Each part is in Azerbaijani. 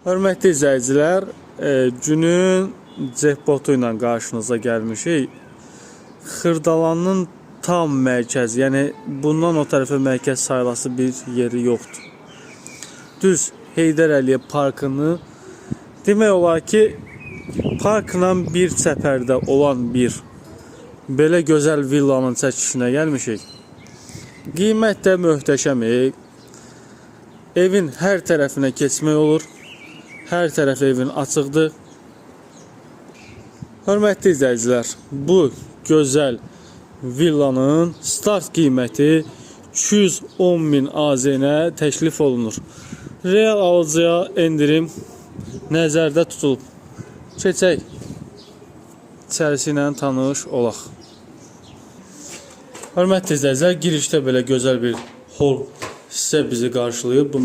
Hörmətli izləyicilər, günün cehbotu ilə qarşınıza gəlmişik. Xırdalanın tam mərkəzi, yəni bundan o tərəfə mərkəz sayılası bir yeri yoxdur. Düz Heydər Əliyev parkını demək olar ki, parkla bir çəpərdə olan bir belə gözəl villanın çəkişinə gəlmişik. Qiymət də möhtəşəm. Evin hər tərəfinə keçmək olur. Hər tərəf evin açıqdır. Hörmətli izləyicilər, bu gözəl villanın start qiyməti 210.000 AZN təklif olunur. Real alıcıya endirim nəzərdə tutulub. Keçək, içərisi ilə tanış olaq. Hörmətli izləyicilər, girişdə belə gözəl bir hol hissə bizi qarşılayıb. Bu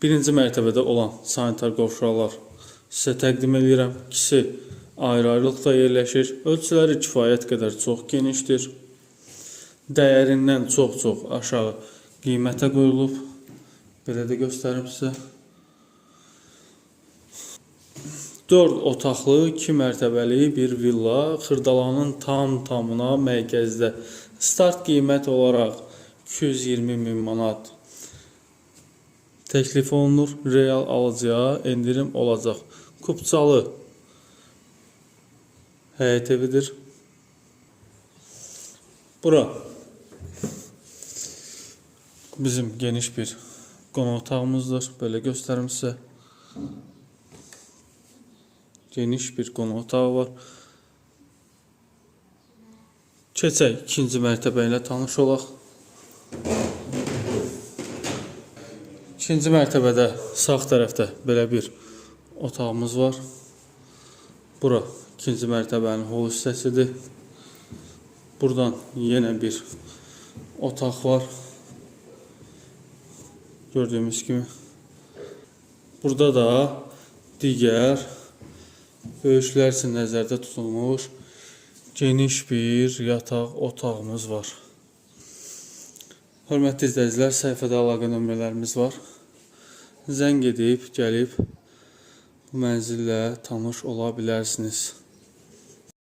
birinci mərtəbədə olan sanitar qovşaqlar sizə təqdim edirəm. İkisi ayrı-ayrılıqda yerləşir. Ölçüləri kifayət qədər çox genişdir. Dəyərindən çox-çox aşağı qiymətə qoyulub. Belə də göstərim sizə. 4 otaqlı, 2 mərtəbəli bir villa Xırdalanın tamına mərkəzdə. Start qiymət olaraq 220.000 manat təklif olunur. Real alıcıya endirim olacaq. Kupçalı həyət evidir. Bura bizim geniş bir qonaq otağımızdır. Belə göstərim sizə. Geniş bir qonaq otağı var. Keçək ikinci mərtəbə ilə tanış olaq. İkinci mərtəbədə sağ tərəfdə belə bir otağımız var. Bura ikinci mərtəbənin hol hissəsidir. Buradan yenə bir otaq var. Gördüyümüz kimi. Burada da digər böyüklər üçün nəzərdə tutulmuş geniş bir yataq otağımız var. Hörmətli izləyicilər, səhifədə əlaqə nömrələrimiz var. Zəng edib, gəlib bu mənzillə tanış ola bilərsiniz.